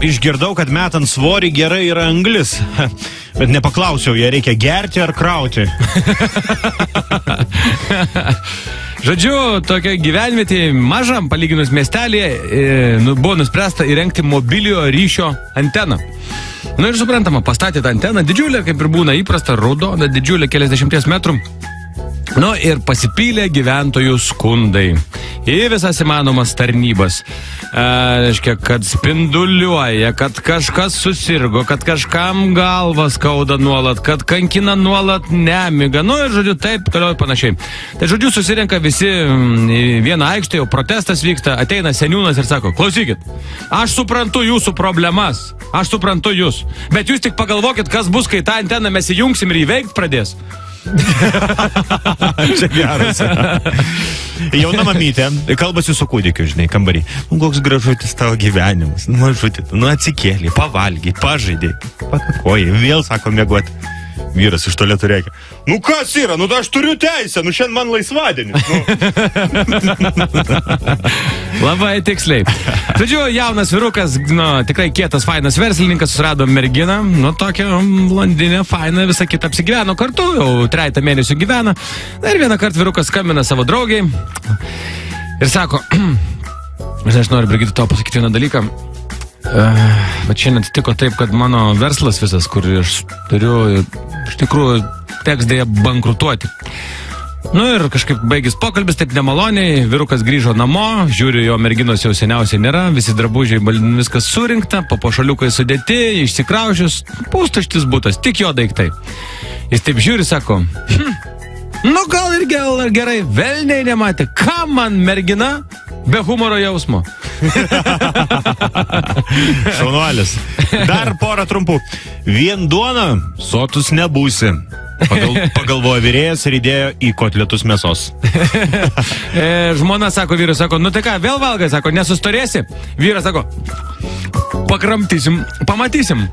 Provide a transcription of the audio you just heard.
Išgirdau, kad metant svorį gerai yra anglis. Bet nepaklausiau, ją reikia gerti ar krauti. Žodžiu, tokia gyvenvietė mažam palyginus miestelėje buvo nuspręsta įrengti mobiliojo ryšio anteną. Ir suprantama, pastatė tą anteną, didžiulę, kaip ir būna įprasta, raudona, didžiulė, keliasdešimties metrų. Ir pasipylė gyventojų skundai į visas įmanomas tarnybas. Reiškia, kad spinduliuoja, kad kažkas susirgo, kad kažkam galvą skauda nuolat, kad kankina nuolat nemiga. Ir žodžiu, taip, toliau panašiai. Tai žodžiu, susirenka visi į vieną aikštę, jau protestas vyksta, ateina seniūnas ir sako, klausykit, aš suprantu jūsų problemas, aš suprantu jūs, bet jūs tik pagalvokit, kas bus, kai tą anteną mes įjungsim ir įveikt pradės. Čia geras. Jauna mamytė, kalbasi su kūdikiu, žinai, kambarį. Koks gražutis tavo gyvenimas. Mažutis, atsikėlė, pavalgė, pažaidė, pakakoja, vėl sako mėgoti. Vyras iš tualeto reikia. Kas yra? Aš turiu teisę, šiandien man laisvadienis. Labai tiksliai. Žodžiu, jaunas vyrukas, tikrai kietas, fainas verslininkas, susirado merginą, tokia blondinė, faina, visą kitą apsigyveno kartu, jau 3 mėnesių gyvena. Ir vieną kartą vyrukas skambina savo draugiai ir sako, aš noriu, Brigita, tau pasakyti vieną dalyką. Bet šiandien atsitiko taip, kad mano verslas visas, kurį aš turiu, iš tikrųjų teks dėja bankrutuoti. Ir kažkaip baigis pokalbis, taip nemaloniai, vyrukas grįžo namo, žiūri, jo merginos jau seniausiai nėra, visi drabužiai, viskas surinkta, papuošaliukai sudėti, išsikraušius, pustuštis butas, tik jo daiktai. Jis taip žiūri, sako, gal ir gerai, velniai nematė, ką man mergina be humoro jausmo. Šaunuolis. Dar porą trumpų. Vien duona, sotus nebūsi. Pagalvojo virėjas ir įdėjo į kotletus mėsos. Žmona sako, vyras sako, tai ką, vėl valgai, sako, nesustorėsi? Vyras sako, pakramtysim, pamatysim.